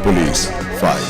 Police file.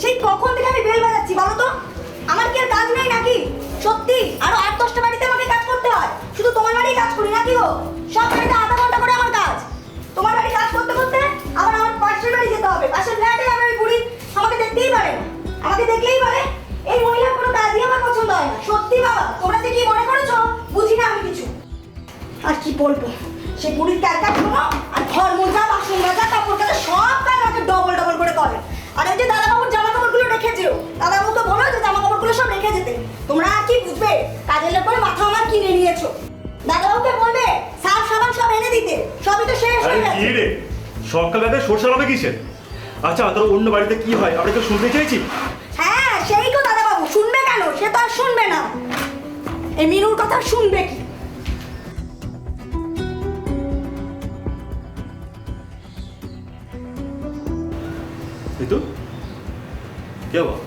সেই কখন থেকে আমি বেল বাজাচ্ছি বলো তো? আমার কি আর কাজ নেই নাকি? সত্যি আরো 8-10টা বাড়িতে আমাকে কাজ করতে হয়, শুধু তোমার বাড়ি কাজ করি নাকি গো? সব বাড়িতে আধা ঘন্টা করে আমার কাজ। তোমার বাড়ি কাজ করতে করতে আবার আমার পাশের বাড়ি যেতে হবে, পাশের ফ্ল্যাটে আমার ওই বুড়ি আমাকে দেখতেই পারে না, আমাকে দেখলেই বলে এই মহিলার কোনো কাজই আমার পছন্দ হয় না। সত্যি বাবা, তোমরা যে কি মনে করেছো বুঝি না আমি কিছু। আর কি বলবো, সেই বুড়ির ক্যারকাট শোনো, আর ঘর মোজা, বাসন মাজা, কাপড় কাচা সব কাজ আমাকে ডবল ডবল করে করে। আর এই যে দাদাবাবুর জামা কাপড়গুলো রেখে যেও, দাদাবাবু তো বলো যে জামা কাপড়গুলো সব রেখে যেতে। তোমরা আর কি বুঝবে, কাজের পরে মাথা আমার কিনে নিয়েছো। দাদাবাবুকে বলবে সার্ফ সাবান সব এনে দিতে, সবই তো শেষ হয়ে গেছে। কি রে সকালবেলা সরষে হবে কিসের? আচ্ছা তোর অন্য বাড়িতে কি হয় আমরা তো শুনতে চাইছি। হ্যাঁ সেই তো দাদাবাবু, শুনবে কেন? সে তো আর শুনবে না, এই মিনুর কথা শুনবে কি? ঋতু क्या हुआ?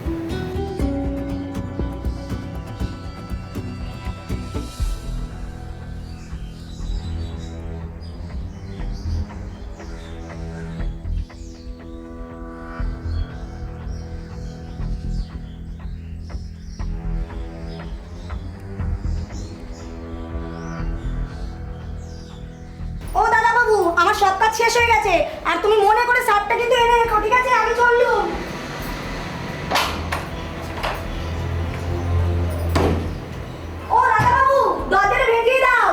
ও দাদা বাবু, আমার সব কাজ শেষ হয়ে গেছে, আর তুমি মনে করে সাপটা কিন্তু এনে রেখো, ঠিক আছে? আমি চললুম। ও দাদা বাবু, দরজাটা ভেজিয়ে দাও।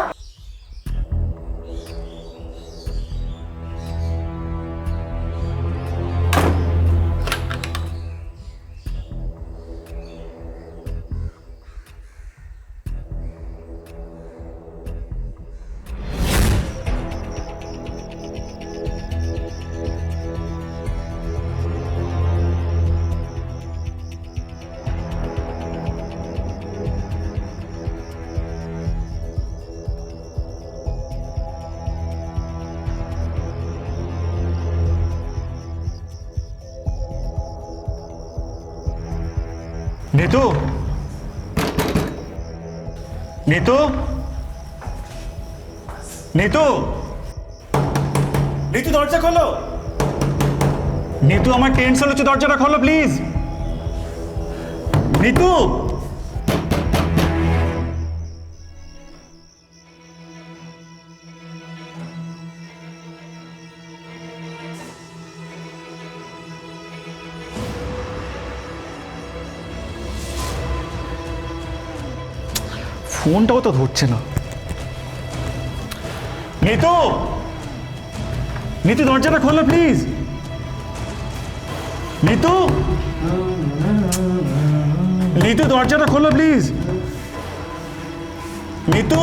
नीतू नीतू नीतू नीतू दरजा खोलो नीतू আমার টেনশন হচ্ছে দরজাটা খোলো প্লিজ नीतू ফোনটাও তো ধরছে না नीतू नीतू দরজাটা খোলো প্লিজ नीतू नीतू দরজাটা খোলো প্লিজ नीतू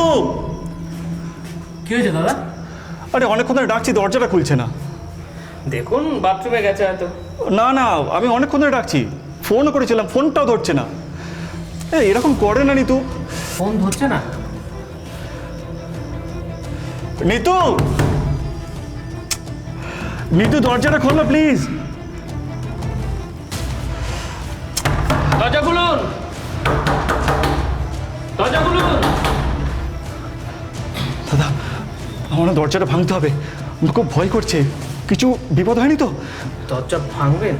কি হয়েছে দাদা? আরে অনেকক্ষণ ধরে ডাকছি দরজাটা খুলছে না দেখুন বাথরুমে গেছে হয়তো। না না আমি অনেকক্ষণ ধরে ডাকছি ফোনও করেছিলাম ফোনটাও ধরছে না এরকম করে না नीतू ফোন ধরছে না? नीतू नीतू দরজাটা খোলো প্লিজ দরজা খুলুন, দরজা খুলুন। দাদা আমার না দরজাটা ভাঙতে হবে আমার খুব ভয় করছে কিছু বিপদ হয়নি তো দরজা ভাঙবেন?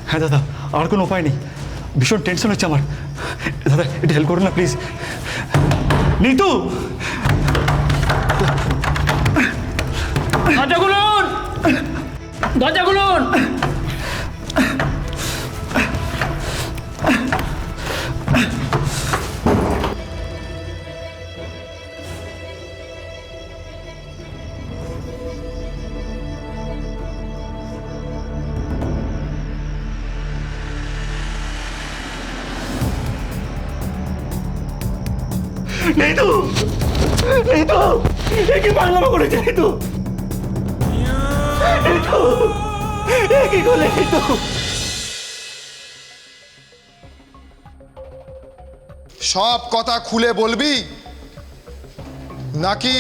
হ্যাঁ দাদা আর কোনো উপায় নেই ভীষণ টেনশন হচ্ছে আমার দাদা এটা হেল্প করুন না প্লিজ नीतू দরজা খুলুন, দরজা খুলুন। नीतू नीतू ये কি পাগলামো করেছে नीतू नीतू ये কি করলে नीतू সব কথা খুলে বলবি নাকি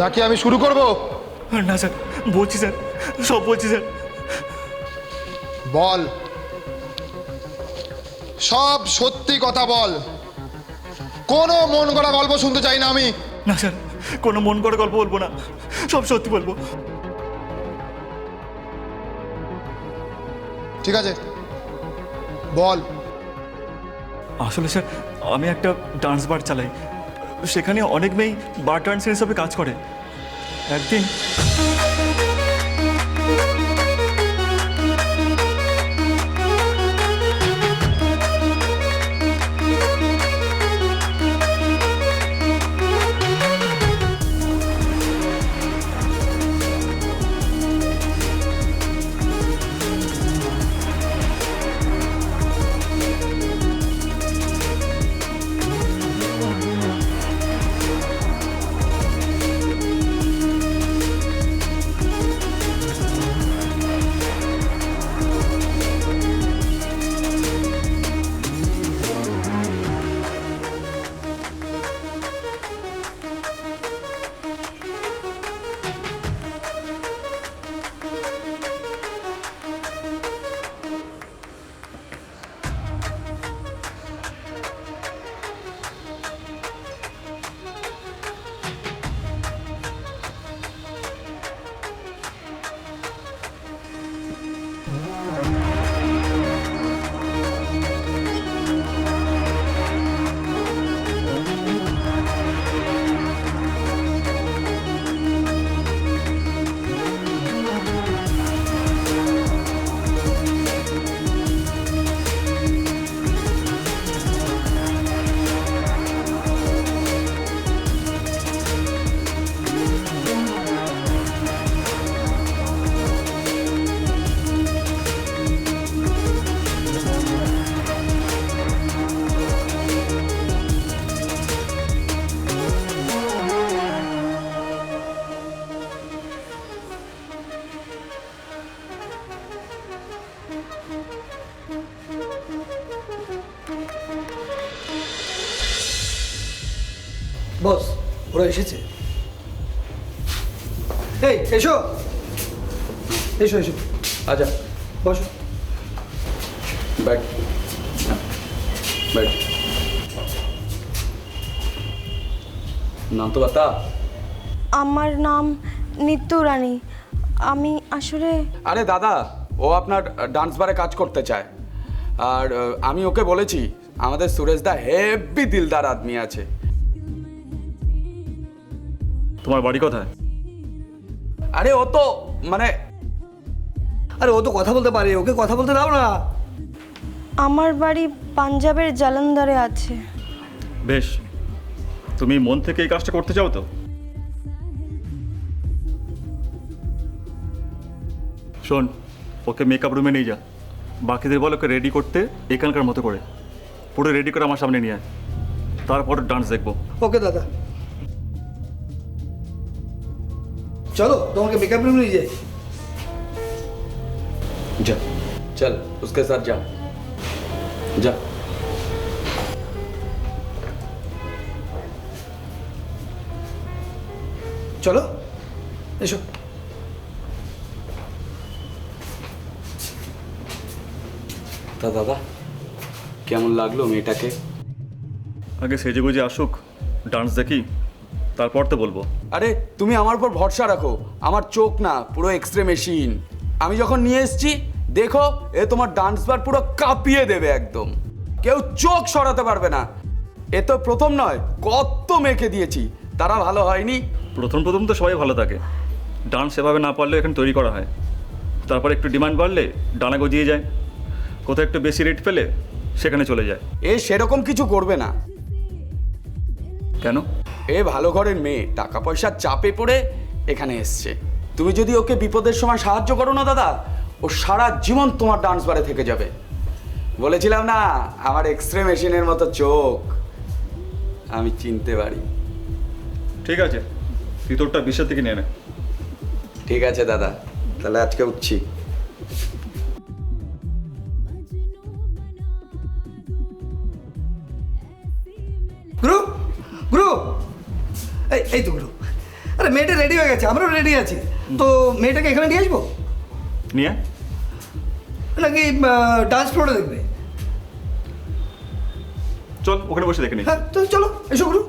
নাকি আমি শুরু করব? না স্যার বলছি স্যার সব বলছি স্যার বল, সব সত্যি কথা বল, কোনো মন গড়া গল্প শুনতে চাই না আমি। না স্যার কোনো মন করে গল্প বলবো না সব সত্যি বলবো ঠিক আছে বল। আসলে স্যার আমি একটা ডান্স বার চালাই সেখানে অনেক মেয়েই বার ডান্সার হিসাবে কাজ করে একদিন বস, ওরা এসেছে। এই এসো এসো এসো, আচ্ছা বসো। बैठ बैठ नाम तो बता। আমার নাম নিত্যু রানী। আমি আসলে আরে দাদা, ও আপনার ডান্স বারে কাজ করতে চায়, আর আমি ওকে বলেছি আমাদের সুরেশদা হেভি দিলদার আদমি আছে। তোমার বাড়ি কোথায়? আরে ও তো মানে আরে ও তো কথা বলতে পারে, ওকে কথা বলতে দাও না। আমার বাড়ি পাঞ্জাবের জালন্ধারে আছে। বেশ, তুমি মন থেকে এই কাজটা করতে চাও তো? শোন, ওকে মেকআপ রুমে নিয়ে যা, বাকিদের বল ওকে রেডি করতে এখানকার মতো করে। পুরো রেডি করে আমার সামনে নিয়ে আয়, তারপর ডান্স দেখবো। ওকে দাদা, চলো তোমাকে মেকআপ রুম নিয়ে যাই। जा चल उसके साथ जा जा। চলো এসো। তা দাদা কেমন লাগলো মেয়েটাকে? আগে সেজে গুজে আসুক, ডান্স দেখি, তারপর তো বলবো। আরে তুমি আমার উপর ভরসা রাখো, আমার চোখ না পুরো এক্সরে মেশিন। আমি যখন নিয়ে এসেছি দেখো, এ তোমার ডান্স বার পুরো কাঁপিয়ে দেবে একদম, কেউ চোখ সরাতে পারবে না। এ তো প্রথম নয়, কত মেয়েকে দিয়েছি, তারা ভালো হয়নি। প্রথম প্রথম তো সবাই ভালো থাকে, ডান্স সেভাবে না পারলে এখানে তৈরি করা হয়, তারপর একটু ডিমান্ড বাড়লে ডানা গজিয়ে যায়, কোথাও একটু বেশি রেট পেলে সেখানে চলে যায়। এ সেরকম কিছু করবে না। কেন? এ ভালো ঘরের মেয়ে, টাকা পয়সার চাপে পড়ে এখানে এসছে। তুমি যদি ওকে বিপদের সময় সাহায্য করো না দাদা, ও সারা জীবন তোমার ডান্স বারে থেকে যাবে। বলেছিলাম না আমার এক্সরে মেশিনের মতো চোখ, আমি চিনতে পারি। ঠিক আছে, তুই তোরটা বিশ্বের থেকে নিয়ে নে। ঠিক আছে দাদা, তাহলে আজকে উঠছি। গুরু গুরু, এই তো গুরু। আরে মেয়েটা রেডি হয়ে গেছে, আমরাও রেডি আছি। তো মেয়েটাকে এখানে নিয়ে আসবো নিয়ে নাকি ডান্স ফ্লোরে দেখবে? চল ওখানে বসে দেখে নি। হ্যাঁ তো চলো, এসো গুরু।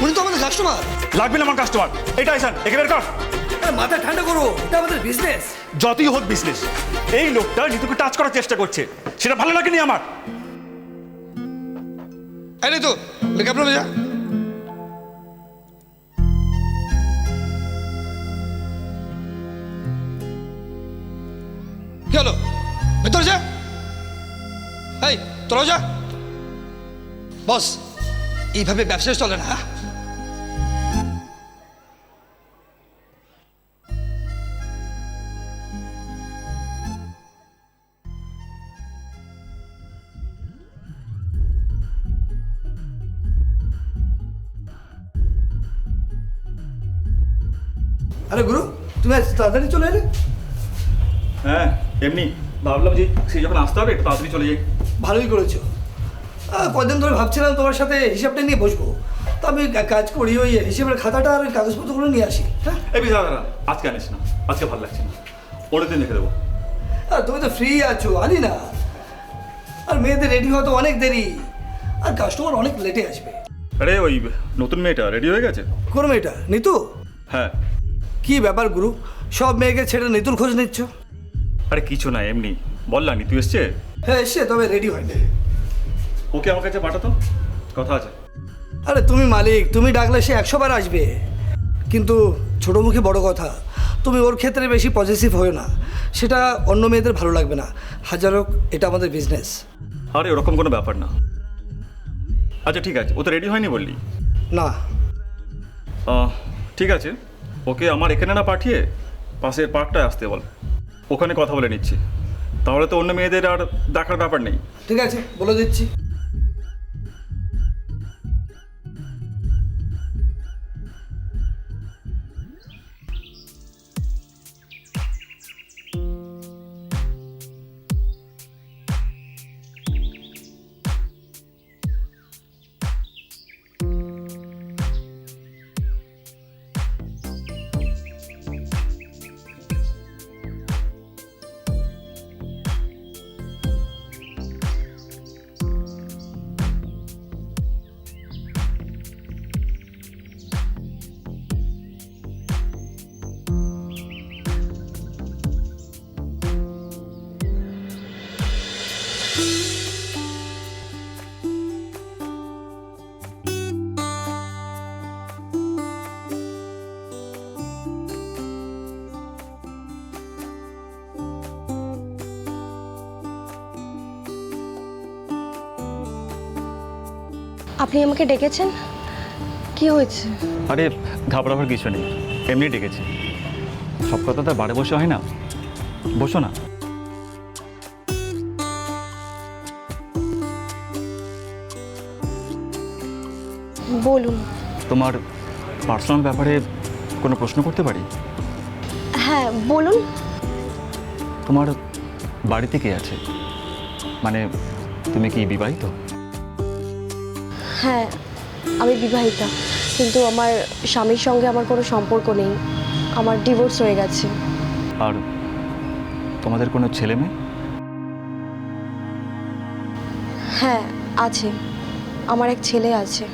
উনি তো আমাদের কাস্টমার। লাগবে না আমার কাস্টমার, এটা আইসান একে বের কর। আরে মাথা ঠান্ডা করো, এটা আমাদের বিজনেস। যতই হোক বিজনেস, এই লোকটা নিতুকে টাচ করার চেষ্টা করছে, সেটা ভালো লাগেনি আমার। আরে তো মেকআপ রুমে যা। কি হলো? ভেতরে যা। এই তোরাও যা। বস, এইভাবে ব্যবসা চলে না। আরে গুরু, তুমি আজ তাড়াতাড়ি চলে এলে? হ্যাঁ এমনি ভাবলাম যে সে যখন আসতে হবে একটু তাড়াতাড়ি চলে যাই। ভালোই করেছো। কদিন ধরে ভাবছিলাম তোমার সাথে হিসাবটা নিয়ে বসবো, তো আমি কাজ করি, ওই হিসেবের খাতাটা আর কাগজপত্রগুলো নিয়ে আসি। হ্যাঁ, এই বিশাল দাঁড়া, আজকে আনিস না, আজকে ভালো লাগছে না, পরের দিন দেখে দেবো। আর তুমি তো ফ্রি আছো, আনি না। আর মেয়েদের রেডি হওয়া তো অনেক দেরি, আর কাস্টমার অনেক লেটে আসবে। আরে ওই নতুন মেয়েটা রেডি হয়ে গেছে? কোন মেয়েটা? নিতু? হ্যাঁ। কি ব্যাপার গুরু, সব মেয়েকে ছেড়ে নিতুর খোঁজ নিচ্ছ? আরে কিছু না, এমনি বললাম তুই এসছে। হ্যাঁ এসছে, তবে রেডি হয়নি। ওকে আমার কাছে পাঠাতো, কথা আছে। আরে তুমি মালিক, তুমি ডাকলে সে 100 বার আসবে। কিন্তু ছোটো মুখে বড় কথা, তুমি ওর ক্ষেত্রে বেশি পজিটিভ হও না, সেটা অন্য মেয়েদের ভালো লাগবে না। হাজার হোক, এটা আমাদের বিজনেস। আরে ওরকম কোনো ব্যাপার না। আচ্ছা ঠিক আছে, ও তো রেডি হয়নি বললি? না। ঠিক আছে, ওকে আমার এখানে না পাঠিয়ে পাশের পার্কটায় আসতে বল, ওখানে কথা বলে নিচ্ছি, তাহলে তো অন্য মেয়েদের আর দেখার ব্যাপার নেই। ঠিক আছে, বলে দিচ্ছি। আপনি আমাকে ডেকেছেন, কি হয়েছে? আরে ঘাবড়াবার কিছু নেই, এমনি ডেকেছি। সব কথা তো বাড়ি বসে হয় না, বসো না। বলুন। তোমার পার্সোনাল ব্যাপারে কোনো প্রশ্ন করতে পারি? হ্যাঁ বলুন। তোমার বাড়িতে কে আছে? মানে তুমি কি বিবাহিত? হ্যাঁ আমি বিবাহিতা, কিন্তু আমার স্বামীর সঙ্গে আমার কোনো সম্পর্ক নেই, আমার ডিভোর্স হয়ে গেছে। আর তোমাদের কোনো ছেলে মেয়ে? হ্যাঁ আছে, আমার এক ছেলে আছে।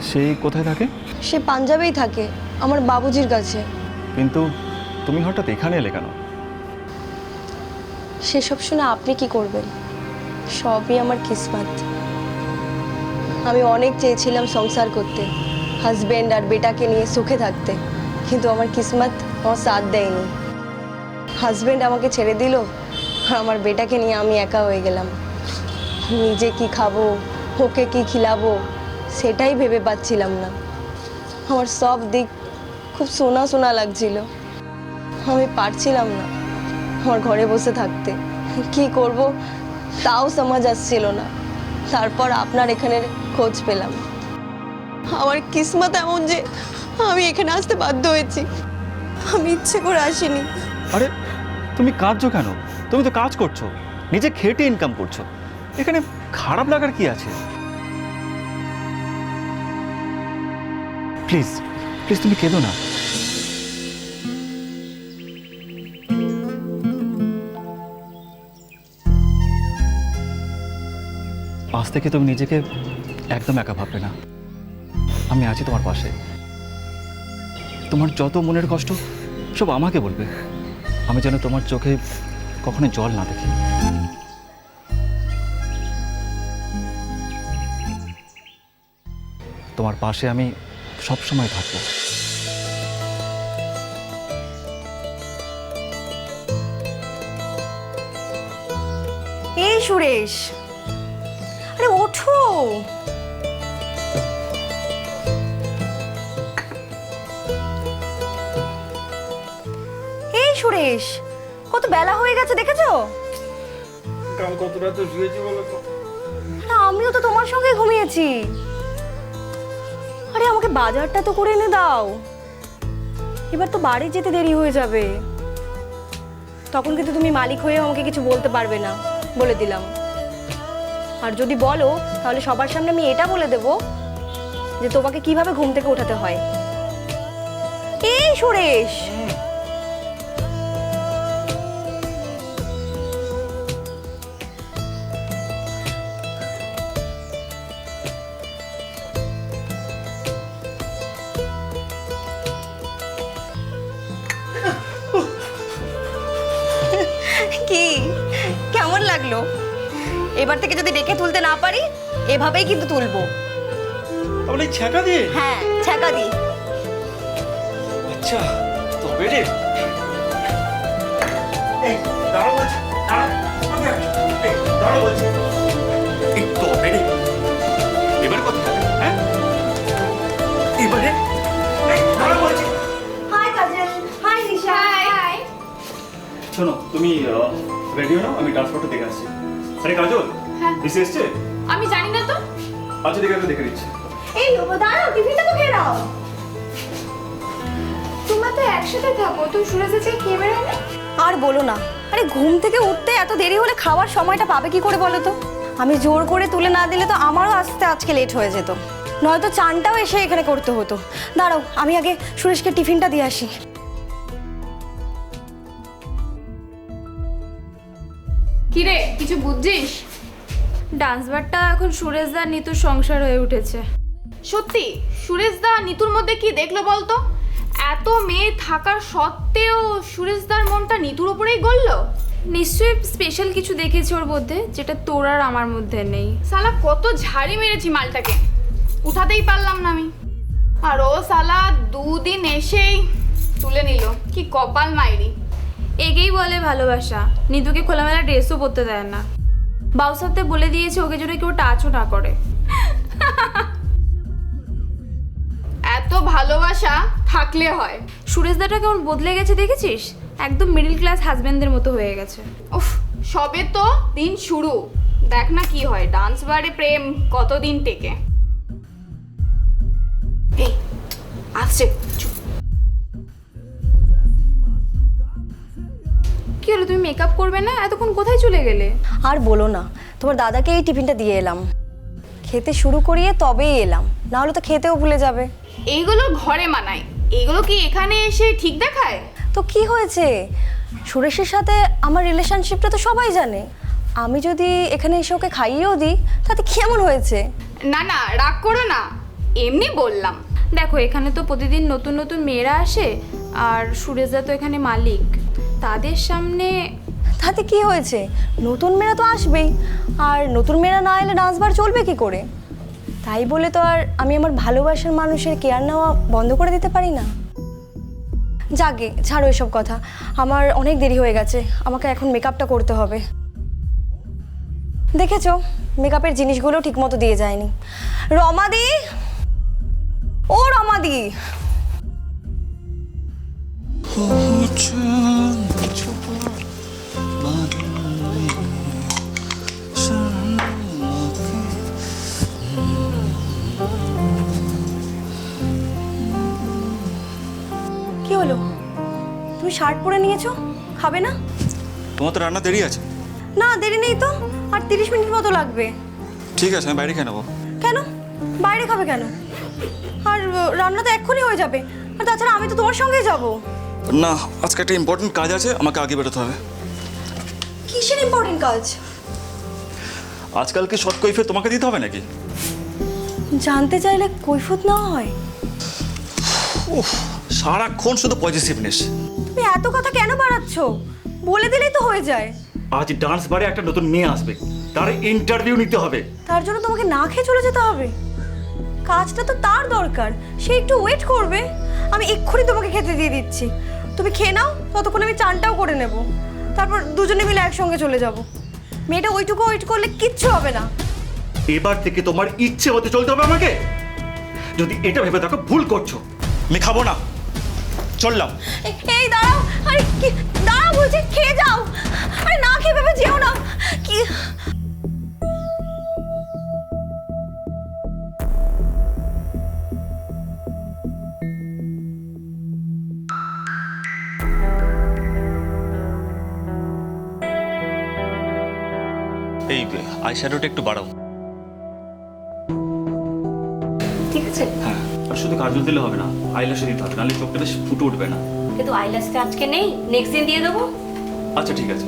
সে কোথায় থাকে? সে পাঞ্জাবেই থাকে, আমার বাবুজির কাছে। কিন্তু তুমি হঠাৎ এখানে এলে কেন? সেসব শুনে আপনি কি করবেন? সবই আমার কিসমত। আমি অনেক চেয়েছিলাম সংসার করতে, হাজব্যান্ড আর বেটাকে নিয়ে সুখে থাকতে, কিন্তু আমার কিসমত আমার সাথ দেয়নি। হাজব্যান্ড আমাকে ছেড়ে দিল, আর আমার বেটাকে নিয়ে আমি একা হয়ে গেলাম। নিজে কি খাবো, ওকে কি খিলাবো, সেটাই ভেবে পাচ্ছিলাম না। আমার সব দিক খুব সোনা সোনা লাগছিল, আমি পারছিলাম না আমার ঘরে বসে থাকতে। কি করব তাও সমাজ আসছিল না। তারপর আপনার এখানে খোঁজ পেলাম। আমার কিসমত এমন যে আমি এখানে আসতে বাধ্য হয়েছি, আমি ইচ্ছে করে আসিনি। আরে তুমি কাঁদছো কেন? তুমি তো কাজ করছো, নিজে খেটে ইনকাম করছো, এখানে খারাপ লাগার কি আছে? প্লিজ প্লিজ তুমি কেঁদো না। আজ থেকে তুমি নিজেকে একদম একা ভাববে না। আমি আছি তোমার পাশে। তোমার যত মনের কষ্ট সব আমাকে বলবে, আমি যেন তোমার চোখে কখনো জল না দেখি। তোমার পাশে আমি সব সময় থাকবো। এই সুরেশ, আরে ওঠো। এই সুরেশ, কত বেলা হয়ে গেছে দেখেছো? কাল কত রাতে শুয়েছি বলো তো? না, আমিও তো তোমার সঙ্গে ঘুমিয়েছি। আরে আমাকে বাজারটা তো করে এনে দাও, এবার তো বাড়ি যেতে দেরি হয়ে যাবে। তখন কিন্তু তুমি মালিক হয়ে আমাকে কিছু বলতে পারবে না, বলে দিলাম। আর যদি বলো তাহলে সবার সামনে আমি এটা বলে দেব যে তোমাকে কিভাবে ঘুম থেকে ওঠাতে হয়। এই সুরেশ, কি কেমন লাগলো? এবার থেকে যদি ডেকে তুলতে না পারি, এভাবেই কিন্তু তুলবো। তাহলে ছ্যাঁকা দিয়ে? হ্যাঁ, ছ্যাঁকা দি। আচ্ছা, তবে রে। এই দাঁড়াও বলছি, দাঁড়াও বলছি। এই তবে রে। এবার কোথায়? হ্যাঁ, এবারে দাঁড়াও বলছি। হাই কাজল, হাই নিশা। হাই। শোনো, তুমি রেডি হও, আমি ট্রান্সপোর্টে দেখে আসছি। আরে কাজল, দিশে এসছে? আমি জানি না তো। আচ্ছা, দেখে দিচ্ছি। এই দাঁড়াও, টিফিনটা তো খেয়ে নাও। তোমরা তো একসাথে থাকো, তুমি সুরেশের চেয়ে খেয়ে বেরোলে? আর বলো না, আরে ঘুম থেকে উঠতে এত দেরি হলে খাওয়ার সময়টা পাবে কি করে বলো তো? আমি জোর করে তুলে না দিলে তো আমারও আসতে আজকে লেট হয়ে যেত, নয়তো চানটাও এসে এখানে করতে হতো। দাঁড়াও, আমি আগে সুরেশকে টিফিনটা দিয়ে আসি। কিরে, কিছু বুঝছিস? ডান্স বারটা এখন সুরেশদা নিতুর সংসার হয়ে উঠেছে। সত্যি, সুরেশদা নিতুর মধ্যে কি দেখলো বলতো? এত মেয়ে থাকার সত্ত্বেও সুরেশদার মনটা নিতুর উপরেই গড়লো। নিশ্চয়ই স্পেশাল কিছু দেখেছে ওর মধ্যে, যেটা তোর আর আমার মধ্যে নেই। শালা কত ঝাড়ি মেরেছি মালটাকে, উঠাতেই পারলাম না আমি। আর ও শালা দুদিন এসেই তুলে নিল। কি কপাল মাইরি। এগেই বলে ভালোবাসা। নিতুকে খোলামেলা ড্রেসও পরতে দেয় না। বাউসাতে বলে দিয়েছে ওকে যেন কেউ টাচও না করে। এত ভালোবাসা থাকলে হয়। সুরেশদাটা কেমন বদলে গেছে দেখেছিস? একদম মিডল ক্লাস হাজবেন্ডের মতো হয়ে গেছে। উফ, সবে তো দিন শুরু, দেখ না কি হয়। ডান্স বারে প্রেম কতদিন টেকে। এই আসছে, চুপ। কি হলো, তুমি মেকআপ করবে না? এতক্ষণ কোথায় চলে গেলে? আর বলো না, তোমার দাদাকে এই টিফিনটা দিয়ে এলাম। খেতে শুরু করিয়ে তবেই এলাম, না হলে তো খেতেও ভুলে যাবে। এইগুলো ঘরে মানায়, এগুলো কি এখানে এসে ঠিক দেখায়? তো কি হয়েছে, সুরেশের সাথে আমার রিলেশনশিপটা তো সবাই জানে। আমি যদি এখানে এসে ওকে খাইয়েও দিই তাতে কেমন হয়েছে? না না, রাগ করো না, এমনি বললাম। দেখো, এখানে তো প্রতিদিন নতুন নতুন মেয়েরা আসে, আর সুরেশদা তো এখানে মালিক। তাদের সামনে তাতে কি হয়েছে, নতুন মেয়েরা তো আসবেই। আর নতুন মেয়েরা না এলে ডান্স বার চলবে কি করে? তাই বলে তো আর আমি আমার ভালোবাসার মানুষের কেয়ার নেওয়া বন্ধ করে দিতে পারি না। যাগে, ছাড়ো এসব কথা, আমার অনেক দেরি হয়ে গেছে। আমাকে এখন মেকআপটা করতে হবে। দেখেছো, মেকআপের জিনিসগুলো ঠিকমতো দিয়ে যায়নি। রমাদি, ও রমাদি, কি হলো? তুমি শার্ট পরে নিয়েছো, খাবে না? তোমার তো রান্না দেরি আছে। না, দেরি নেই তো, আর 30 মিনিট মতো লাগবে। ঠিক আছে, আমি বাইরে খেয়ে নেবো। কেন বাইরে খাবে কেন? আর রান্না তো এক্ষুনি হয়ে যাবে। আর তাছাড়া আমি তো তোমার সঙ্গেই যাব। না, আজকে একটা ইম্পর্টেন্ট কাজ আছে, আমাকে আগে বেরোতে হবে। কিসের ইম্পর্টেন্ট কাজ? আজকাল কি সৎ কৈফিয়ত তোমাকে দিতে হবে নাকি? জানতে চাইলে কৈফত নেওয়া হয়? উফ, সারাক্ষণ শুধু পজিটিভনেস। তুমি এত কথা কেন বাড়াচ্ছ? বলে দিলেই তো হয়ে যায়। আজ ডান্স বারে একটা নতুন মেয়ে আসবে, তার ইন্টারভিউ নিতে হবে। তার জন্য তোমাকে না খেয়ে চলে যেতে হবে? কাজটা তো তার দরকার, সে একটু ওয়েট করবে। আমি এক্ষুনি তোমাকে খেতে দিয়ে দিচ্ছি, তুমি খেয়ে নাও, ততক্ষণ আমি চানটাও করে নেব, তারপর দুজনে মিলে একসঙ্গে চলে যাব। মেয়েটা ওইটুকু ওয়েট করলে কিচ্ছু হবে না। এবার থেকে তোমার ইচ্ছে মতো চলতে হবে আমাকে। যদি এটা ভেবে দেখো ভুল করছো, আমি খাবো না, চললাম। এই দাঁড়াও, আরে কি দাঁড়াও বলছি, খেয়ে যাও। আরে না খেয়ে ভেবে যেও না। কি এই আই শ্যাডোটা একটু বাড়াও। ঠিক আছে, হ্যাঁ, আর শুধু কাজল দিলে হবে না, আইল্যাশও দিতে হবে, নাহলে চোখটা বেশ ফুটে উঠবে না। কিন্তু আইল্যাশটা আজকে নেই, নেক্সট দিন দিয়ে দেবো। আচ্ছা ঠিক আছে।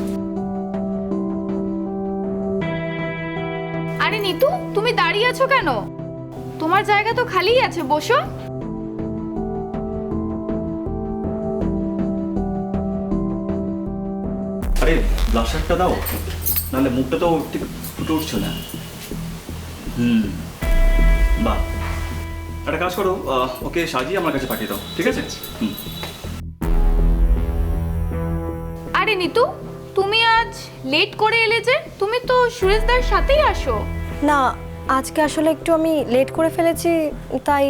আরে নিতু, তুমি দাঁড়িয়ে আছো কেন? তোমার জায়গা তো খালিই আছে, বসো। আরে ব্লাশারটা দাও, নাহলে মুখটা তো ঠিক ফুটে উঠছে না। বাহ, একটা কাজ করো, ওকে সাজিয়ে আমার কাছে পাঠিয়ে দাও, ঠিক আছে? আরে নিতু, তুমি আজ লেট করে এলে যে? তুমি তো সুরেশদার সাথেই আসো। না, আজকে আসলে একটু আমি লেট করে ফেলেছি, তাই।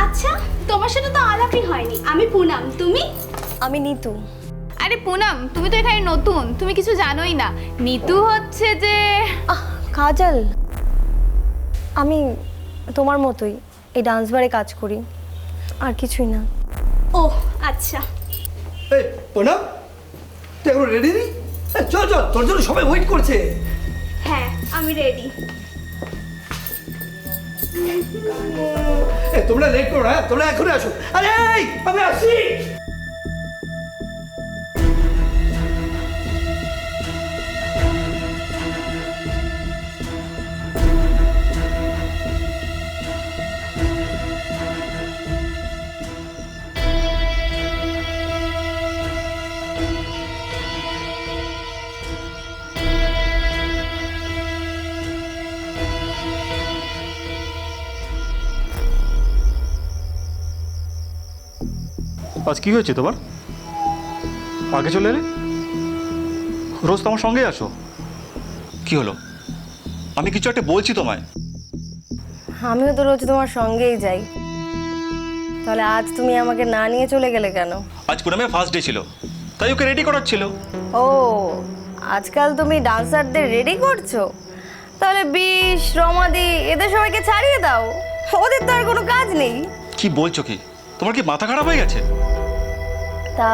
আচ্ছা, তোমার সাথে তো আলাপই হয়নি। আমি পুনাম, তুমি? আমি নিতু। আরে পুনাম, তুমি তো এখানে নতুন, তুমি কিছু জানোই না। নিতু হচ্ছে যে কাজল, আমি তোমার মতোই এই ডান্স বারে কাজ করি, আর কিছুই না। ও আচ্ছা। এই প্রণাম, তুই এখন রেডি নেই? চল চল, তোর জন্য সবাই ওয়েট করছে। হ্যাঁ, আমি রেডি। তোমরা লেট করো না, তোমরা এখনই আসো। আরে এই, আমি আসছি। আজ কি হয়েছে তোমার? আগে চলে এলে, রোজ তো আমার সঙ্গে আসো, কি হলো? আমি কিছু একটা বলছি তোমায়। আমিও তো রোজ তোমার সঙ্গেই যাই, তাহলে আজ তুমি আমাকে না নিয়ে চলে গেলে কেন? আজ পুনমের ফার্স্ট ডে ছিল, তাই ওকে রেডি করার ছিল। ও, আজকাল তুমি ডান্সারদের রেডি করছো? তাহলে বিশ, রমাদি এদের সবাইকে ছাড়িয়ে দাও, ওদের তো আর কোনো কাজ নেই। কি বলছো কি? তোমার কি মাথা খারাপ হয়ে গেছে? তা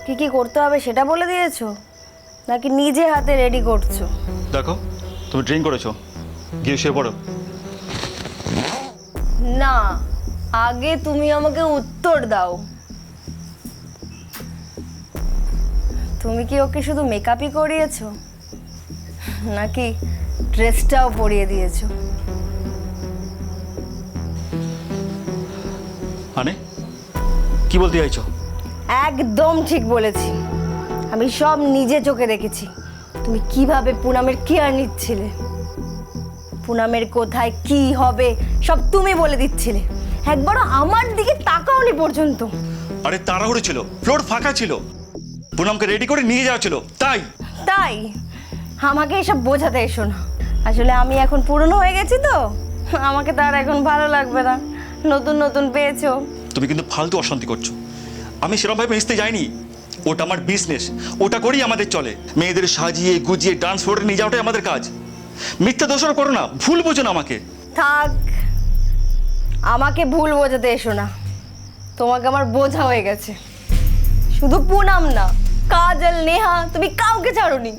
কি কি করতে হবে সেটা বলে দিয়েছো, নাকি নিজে হাতে রেডি করছো? দেখো, তুমি ড্রিঙ্ক করেছো, গিয়ে শুয়ে পড়ো। না, আগে তুমি আমাকে উত্তর দাও, তুমি কি ওকে শুধু মেকআপই করিয়েছো, নাকি ড্রেসটাও পরিয়ে দিয়েছো? মানে কি বলতে চাইছো? একদম ঠিক বলেছি, আমি সব নিজে চোখে দেখেছি। তুমি কিভাবে পুনামের কেয়ার নিচ্ছিলে, পুনামের কোথায় কি হবে সব তুমি বলে দিচ্ছিলে, একবারও আমার দিকে তাকাওনি পর্যন্ত। আরে তাড়াহুড়ো ছিল, ফ্লোর ফাঁকা ছিল, পুনমকে রেডি করে নিয়ে যাওয়া ছিল, তাই। তাই আমাকে এসব বোঝাতে এসো না, আসলে আমি এখন পুরনো হয়ে গেছি তো, আমাকে তার এখন ভালো লাগবে না, নতুন নতুন পেয়েছো। তুমি কিন্তু ফালতু অশান্তি করছো। আমি সেরকমভাবে মিশতে যাইনি, ওটা আমার বিজনেস, ওটা করেই আমাদের চলে। মেয়েদের সাজিয়ে গুজিয়ে ডান্স ফ্লোরে নিয়ে যাওয়াটাই আমাদের কাজ। মিথ্যা দোষারোপ করো না, ভুল বোঝো না আমাকে। থাক, আমাকে ভুল বোঝাতে এসো না, তোমাকে আমার বোঝা হয়ে গেছে। শুধু পুনাম না, কাজল, নেহা, তুমি কাউকে ছাড়োনি,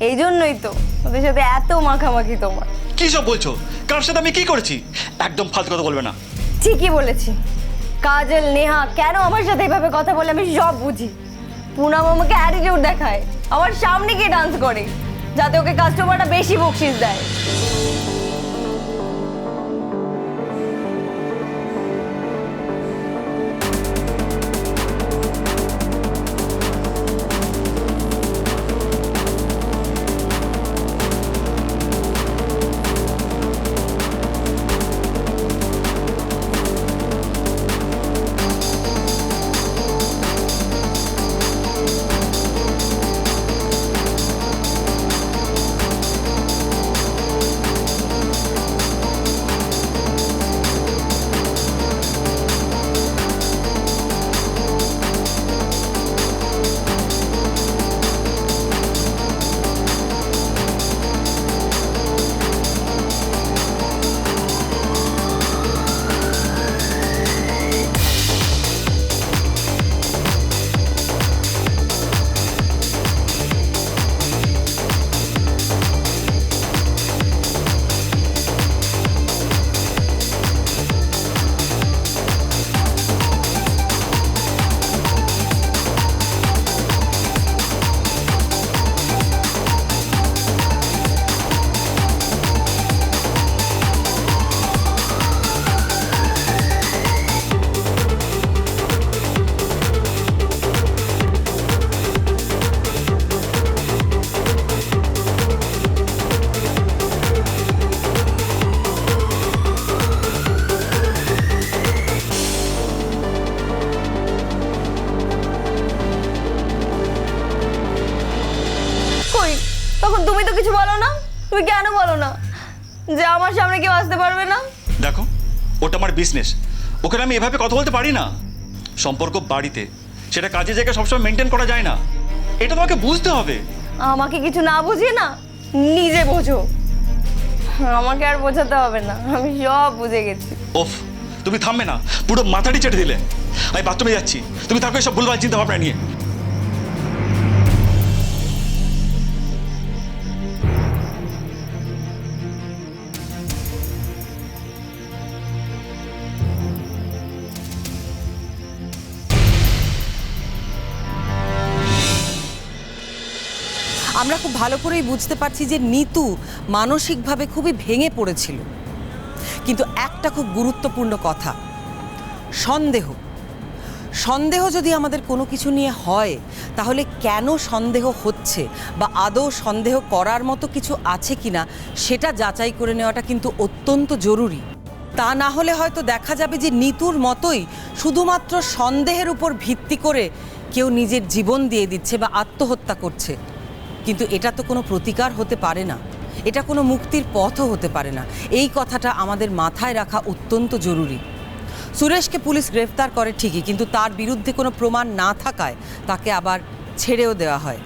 এই জন্যই তো ওদের সাথে এত মাখামাখি তোমার। কি সব বলছো? কার সাথে আমি কি করেছি? একদম ফালতু কথা বলবে না। ঠিকই বলেছি, কাজল, নেহা কেন আমার সাথে এভাবে কথা বলে আমি সব বুঝি। পুনাম আমাকে অ্যাটিটিউড দেখায়, আমার সামনে গিয়ে ডান্স করে, যাতে ওকে কাস্টমারটা বেশি বকশিস দেয়। তুমি কেন বলো না যে আমার সামনে কেউ আসতে পারবে না? দেখো, ওটা আমার বিজনেস, ওখানে আমি এভাবে কথা বলতে পারি না। সম্পর্ক বাড়িতে, সেটা কাজে জায়গায় সবসময় মেনটেন করা যায় না, এটা তোমাকে বুঝতে হবে। আমাকে কিছু না বুঝিয়ে না নিজে বোঝো। আমাকে আর বোঝাতে হবে না, আমি সব বুঝে গেছি। ওফ, তুমি থামবে না, পুরো মাথাটি চেটে দিলে। আমি বাথরুমে যাচ্ছি, তুমি থাকো সব ভুলভাল চিন্তা ভাবনা নিয়ে। আমরা খুব ভালো করেই বুঝতে পারছি যে নিতু মানসিকভাবে খুবই ভেঙে পড়েছিল, কিন্তু একটা খুব গুরুত্বপূর্ণ কথা, সন্দেহ সন্দেহ যদি আমাদের কোনো কিছু নিয়ে হয় তাহলে কেন সন্দেহ হচ্ছে বা আদৌ সন্দেহ করার মতো কিছু আছে কিনা সেটা যাচাই করে নেওয়াটা কিন্তু অত্যন্ত জরুরি। তা না হলে হয়তো দেখা যাবে যে নিতুর মতোই শুধুমাত্র সন্দেহের উপর ভিত্তি করে কেউ নিজের জীবন দিয়ে দিচ্ছে বা আত্মহত্যা করছে, কিন্তু এটা তো কোনো প্রতিকার হতে পারে না, এটা কোনো মুক্তির পথও হতে পারে না। এই কথাটা আমাদের মাথায় রাখা অত্যন্ত জরুরি। সুরেশকে পুলিশ গ্রেফতার করে ঠিকই, কিন্তু তার বিরুদ্ধে কোনো প্রমাণ না থাকায় তাকে আবার ছেড়েও দেওয়া হয়।